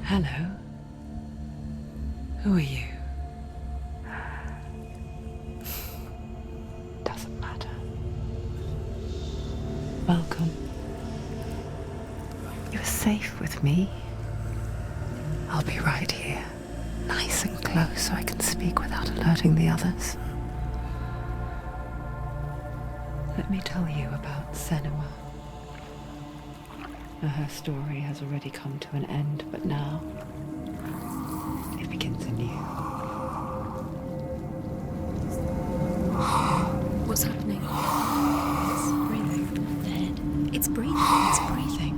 Hello. Who are you? Doesn't matter. Welcome. You're safe with me. I'll be right here, nice and close so I can speak without alerting the others. Let me tell you about Senua. Her story has already come to an end, but now it begins anew. What's happening? It's breathing. The head. It's breathing. It's breathing.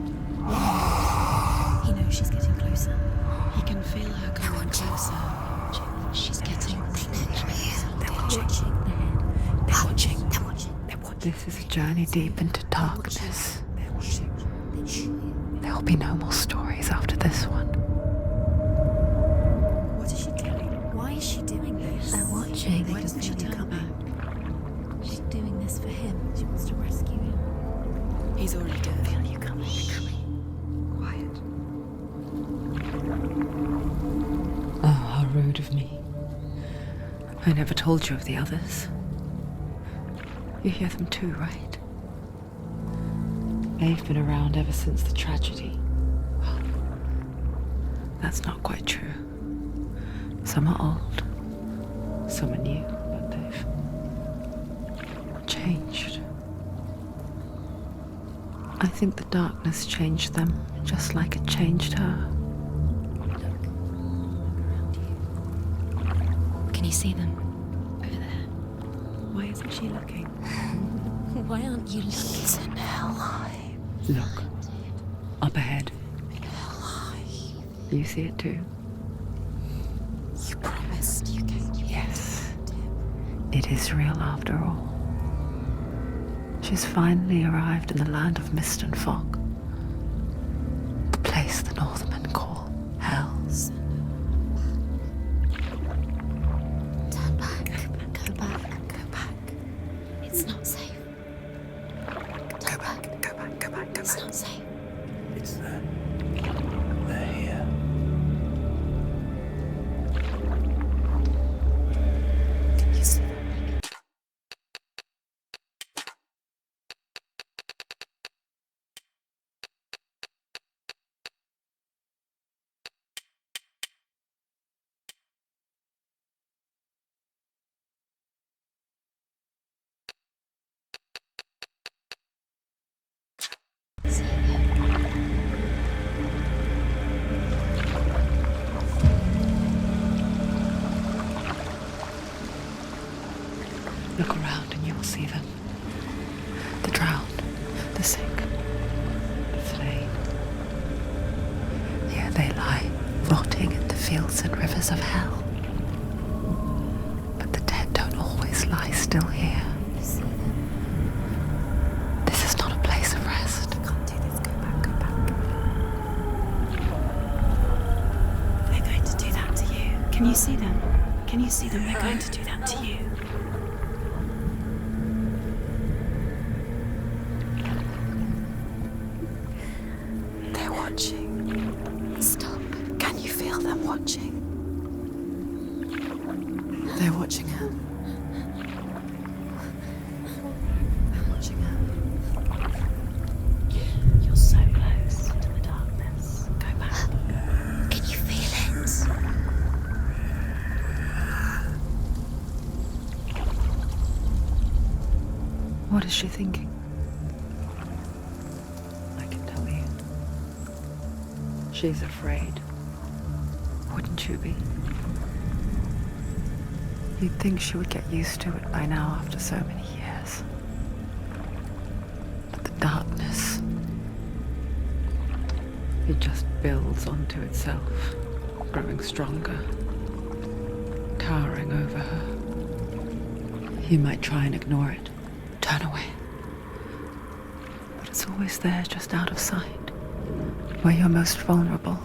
He knows she's getting closer. He can feel her coming closer. She's getting closer. They're watching the head. They're watching. They're watching. They're watching. This is a journey deep into darkness. There will be no more stories after this one. What is she doing? Why is she doing this? They're watching. Why doesn't she turn back? She's doing this for him. She wants to rescue him. He's already dead. I feel you coming. Quiet. Oh, how rude of me. I never told you of the others. You hear them too, right? They've been around ever since the tragedy. Well, that's not quite true. Some are old, some are new, but they've changed. I think the darkness changed them, just like it changed her. Can you see them? Over there. Why isn't she looking? Why aren't you looking? It's in hell. Look, up ahead. You see it too? You promised you came. Yes. It is real after all. She's finally arrived in the land of mist and fog. The place the Northmen call Hell. Turn back. Go back. Go back. It's not safe. Go back. It's not safe. It's there. They're here. You see them? Look around and you will see them. The drowned, the sick, the slain. Here they lie, rotting in the fields and rivers of hell. But the dead don't always lie still here. You see them? This is not a place of rest. You can't do this. Go back. Go back. They're going to do that to you. Can you see them? Can you see them? They're going to do that to you. They're watching. Stop. Can you feel them watching? They're watching her. They're watching her. You're so close to the darkness. Go back. Can you feel it? What is she thinking? I can tell you. She's afraid. Wouldn't you be? You'd think she would get used to it by now after so many years. But the darkness, it just builds onto itself, growing stronger, towering over her. You might try and ignore it, turn away. But it's always there, just out of sight, where you're most vulnerable.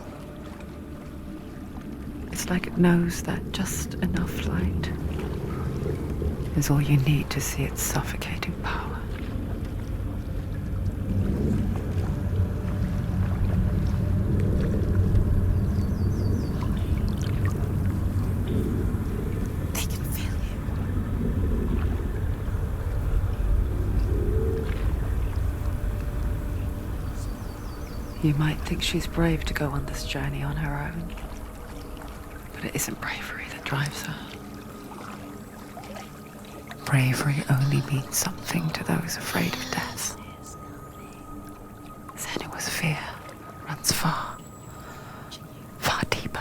It's like it knows that just enough light is all you need to see its suffocating power. You might think she's brave to go on this journey on her own, but it isn't bravery that drives her. Bravery only means something to those afraid of death. Senua's fear runs far, far deeper.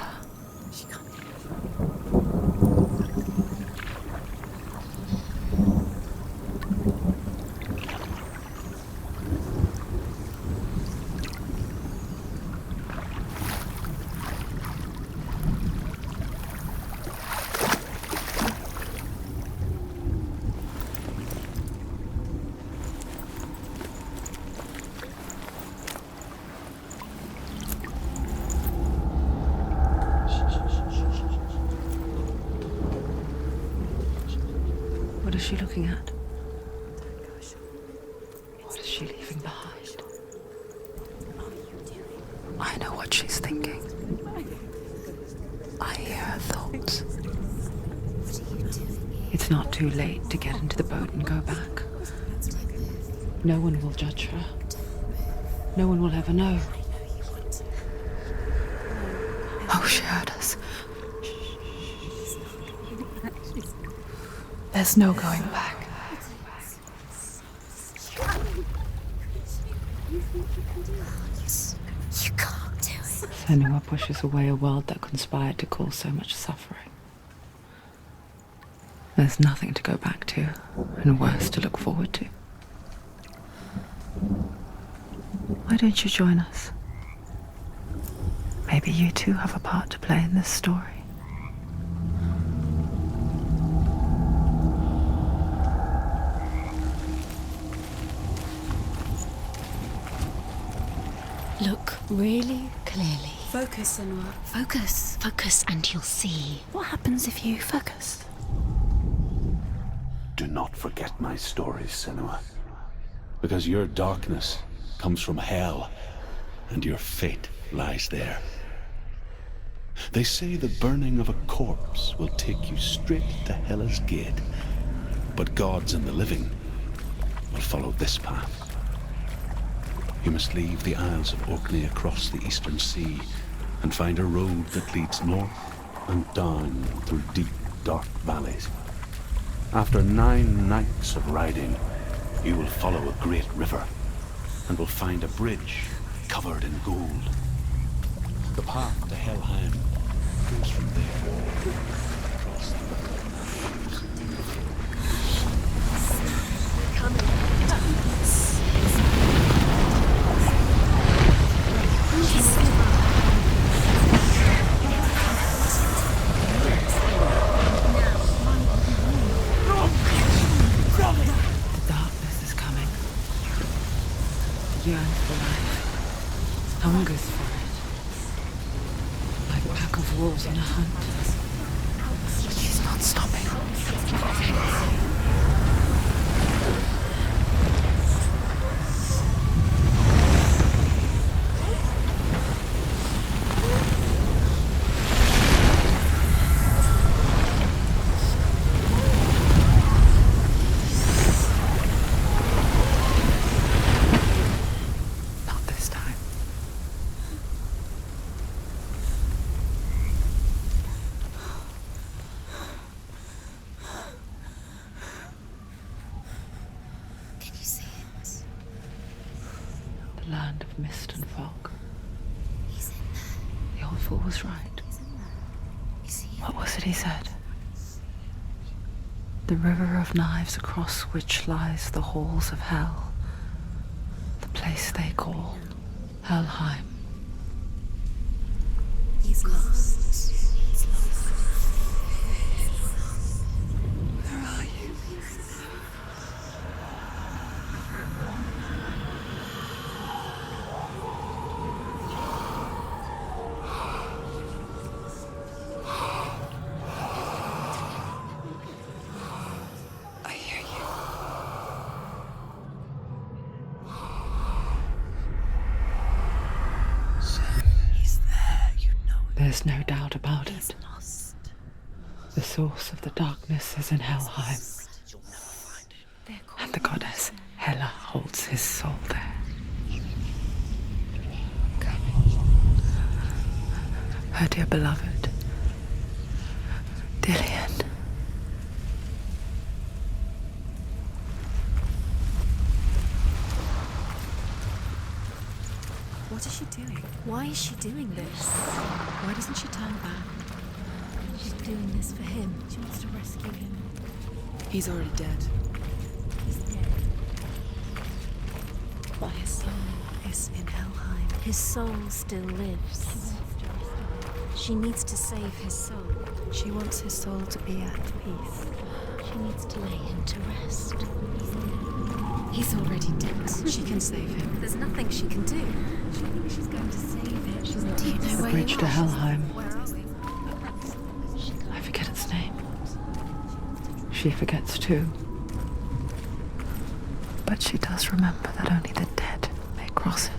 What is she looking at? What is she leaving behind? I know what she's thinking. I hear her thoughts. It's not too late to get into the boat and go back. No one will judge her. No one will ever know. Oh, she heard us. There's no going back. You can't do it. Senua pushes away a world that conspired to cause so much suffering. There's nothing to go back to, and worse to look forward to. Why don't you join us? Maybe you too have a part to play in this story. Look really clearly. Focus, Senua. Focus. Focus and you'll see. What happens if you focus? Do not forget my stories, Senua. Because your darkness comes from hell, and your fate lies there. They say the burning of a corpse will take you straight to Hela's gate, but gods and the living will follow this path. You must leave the Isles of Orkney across the eastern sea and find a road that leads north and down through deep, dark valleys. After 9 nights of riding, you will follow a great river and will find a bridge covered in gold. The path to Helheim goes from there across the The darkness is coming. Yearns for life. Hungers for it. Like a pack of wolves on a hunt. But she's not stopping. Not this time. Can you see it? The land of mist and fog. He's in there. The old fool was right. He's in there. You see him? What was it he said? The river of knives across which lies the halls of hell. The place they call Helheim. He's lost. He's lost. Where are you? I hear you. He's there, you know. There's no doubt about He's it. lost. The source of the darkness is in Helheim, and the goddess Hela holds his soul there. her dear beloved, Dillian. What is she doing? Why is she doing this? Why doesn't she turn back? She's doing this for him. She wants to rescue him. He's already dead. He's dead. But his soul is in Helheim. His soul still lives. She needs to save his soul. She wants his soul to be at peace. She needs to lay him to rest. He's already dead. She can save him. There's nothing she can do. She thinks she's going to save him. Do you know The where bridge you to are? Helheim. Where are we? I forget its name. She forgets too. But she does remember that only the dead may cross it.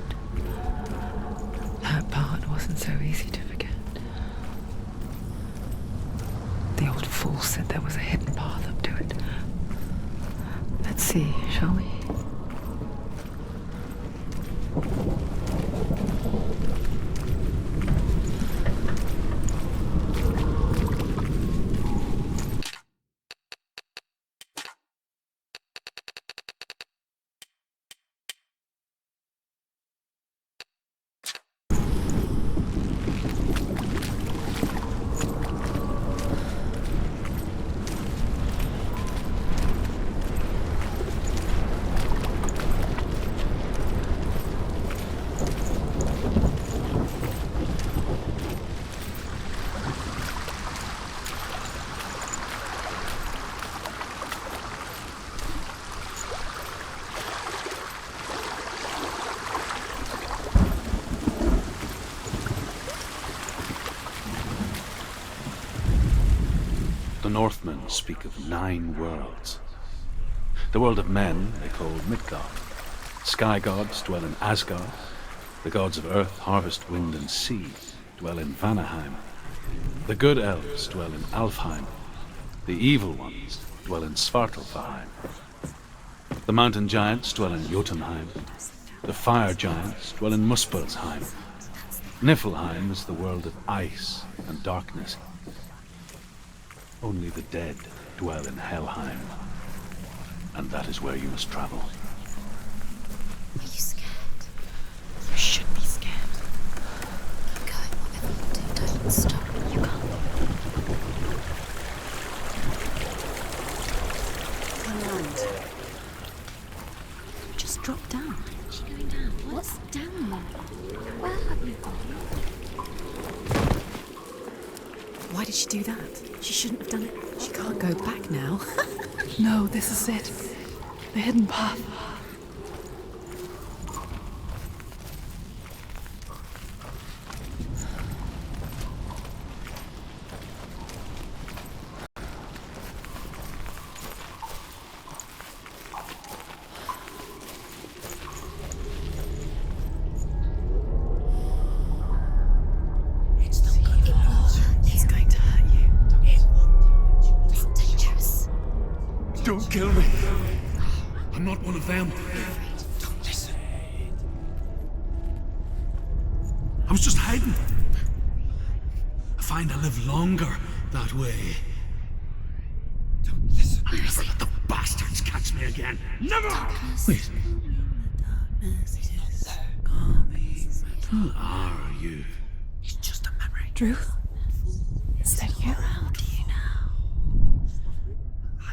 That part wasn't so easy to forget. The old fool said there was a hidden path up to it. Let's see, shall we? The Northmen speak of 9 worlds. The world of men they call Midgard. Sky gods dwell in Asgard. The gods of earth, harvest, wind, and sea dwell in Vanaheim. The good elves dwell in Alfheim. The evil ones dwell in Svartalfheim. The mountain giants dwell in Jotunheim. The fire giants dwell in Muspelheim. Niflheim is the world of ice and darkness. Only the dead dwell in Helheim, and that is where you must travel. Are you scared? You should be scared. Keep going, whatever you do, don't stop. You can't. Land. Just drop down. Is she going down? What's down there? Where have you gone? Why did she do that? She shouldn't have done it. She can't go back now. No, this is it. The hidden path. It's going to hurt you. It's dangerous. Don't kill me! I'm not one of them. Don't listen. I was just hiding. I find I live longer that way. Don't listen. I'll never let the bastards catch me again. Never! Wait. Who are you? It's just a memory. Druth? Is that you? Around you now.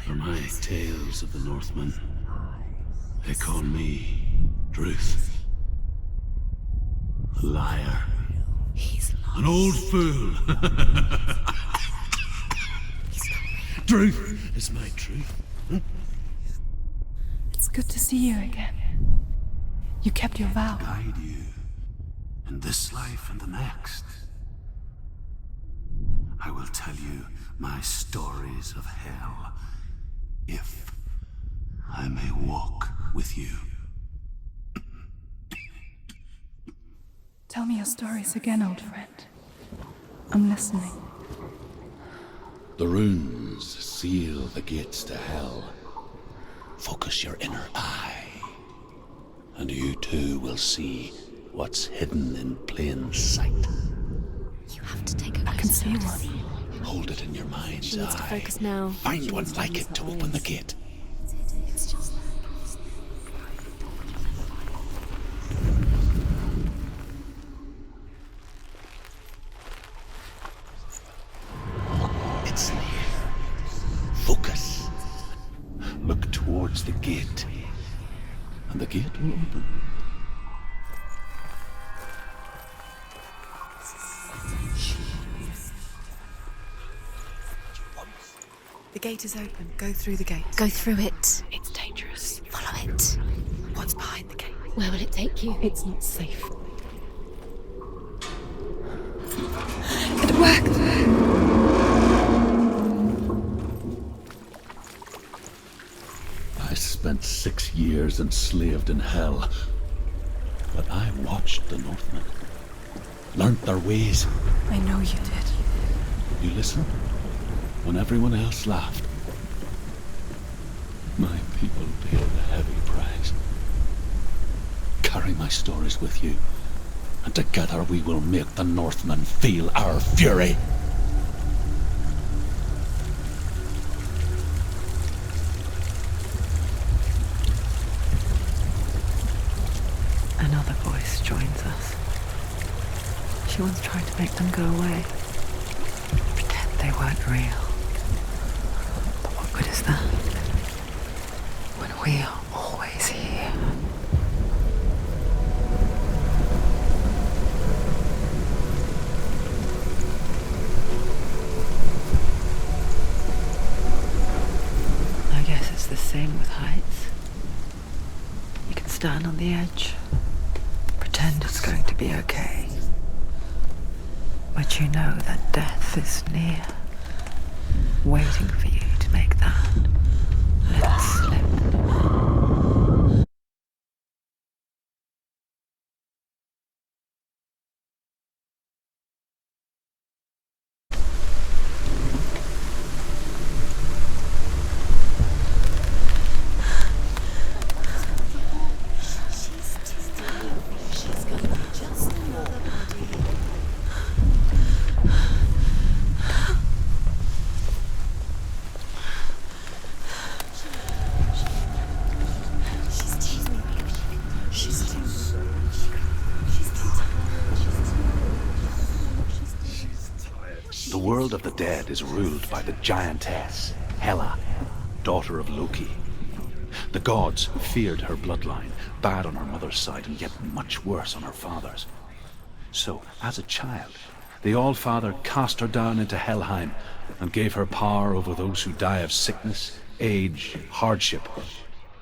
For my tales of the Northmen, they call me Druth. A liar. He's lost. An old fool. Druth is my truth. It's good to see you again. You kept your vow. Guide you in this life and the next. I will tell you my stories of hell, if I may walk with you. Tell me your stories again, old friend. I'm listening. The runes seal the gates to hell. Focus your inner eye, and you too will see what's hidden in plain sight. You have to take a I can see one. Hold it in your mind's She needs to eye. focus now. Find She one needs to like use it her to open the eyes. gate. It's just It's near. Focus. Look towards the gate. And the gate will open. The gate is open. Go through the gate. go through it. It's dangerous. Follow it. What's behind the gate? Where will it take you? It's not safe. It worked! I spent 6 years enslaved in hell. But I watched the Northmen. Learned their ways. I know you did. You listened when everyone else laughed. My people paid a heavy price. Carry my stories with you, and together we will make the Northmen feel our fury. Another voice joins us. She once tried to make them go away. Pretend they weren't real. But what good is that? When we are always here. I guess it's the same with heights. You can stand on the edge, pretend it's going to be okay. But you know that death is near, waiting for you to make that little slip. She's gonna be just another body. She's teasing me. She's too tired. The world of the dead is ruled by the giantess, Hela, daughter of Loki. The gods feared her bloodline, bad on her mother's side and yet much worse on her father's. So, as a child, the All-Father cast her down into Helheim and gave her power over those who die of sickness, age, hardship,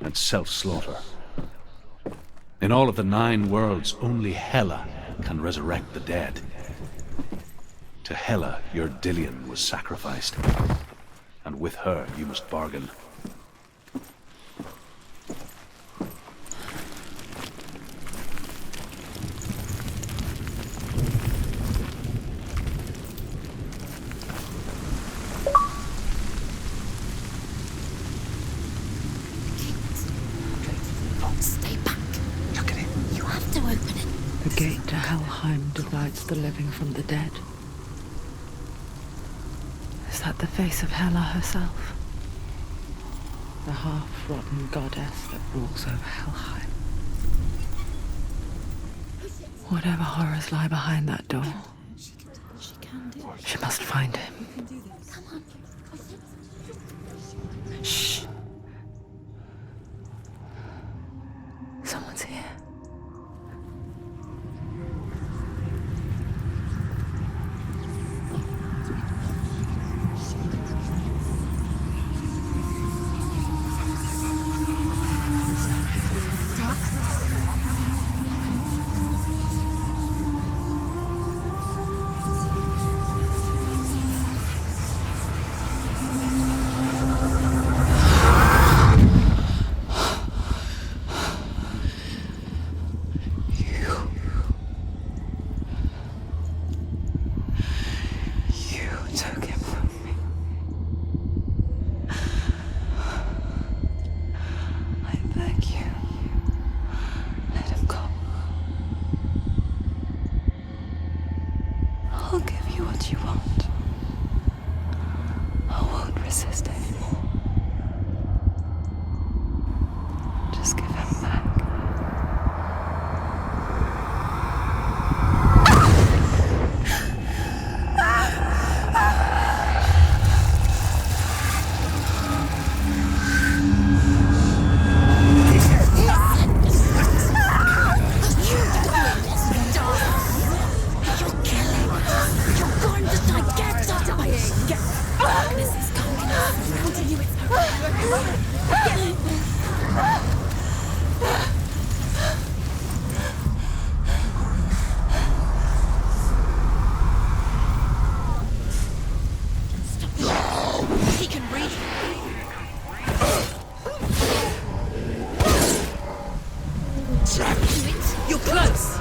and self-slaughter. In all of the 9 worlds, only Hela can resurrect the dead. To Hela, your Dillion was sacrificed, and with her you must bargain. Stay back. Look at it. You have to open it. The gate to Helheim divides the living from the dead. Is that the face of Hela herself? The half-rotten goddess that rules over Helheim. Whatever horrors lie behind that door, She can do it. she must find him. Come on. Shh. Someone's here. You're close!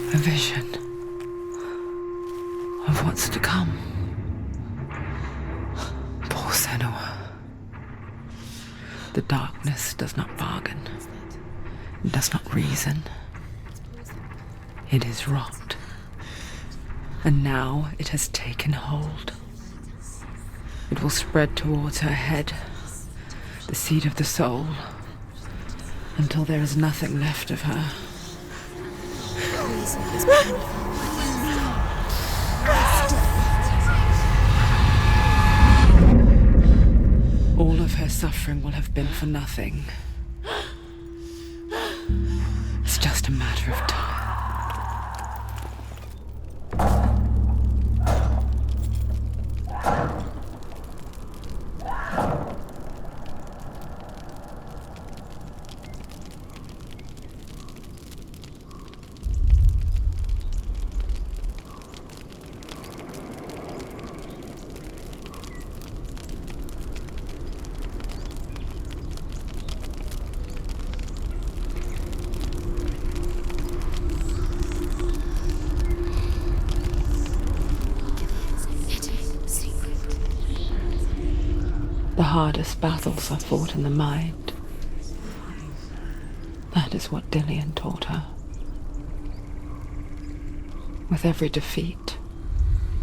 A vision of what's to come. Poor Senua. The darkness does not bargain, it does not reason. It is rot. And now it has taken hold. It will spread towards her head, the seat of the soul, until there is nothing left of her. All of her suffering will have been for nothing. It's just a matter of time. The hardest battles are fought in the mind. That is what Dillian taught her. With every defeat,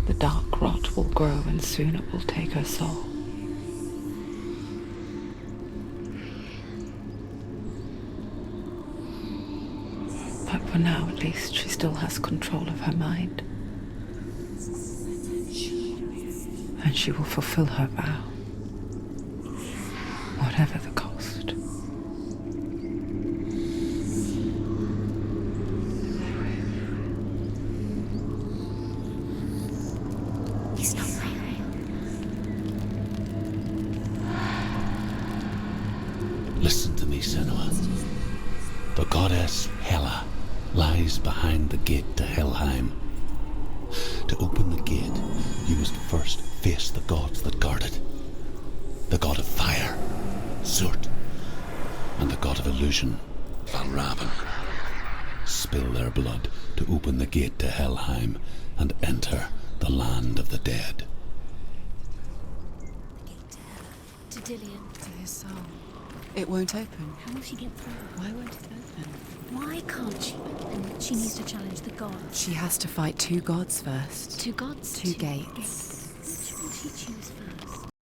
the dark rot will grow and soon it will take her soul. But for now, at least, she still has control of her mind. And she will fulfill her vow. Whatever the cost. He's not real. Listen to me, Senua. The goddess Hela lies behind the gate to Helheim. To open the gate, you must first face the gods that guard it. The god of fire, Zurt, and the god of illusion, Valravan. Spill their blood to open the gate to Helheim and enter the land of the dead. To Dillian. To his soul. It won't open. How will she get through? Why won't it open? Why can't she? And she needs to challenge the gods. She has to fight two gods first. Two gods? Two gates. Which will she choose?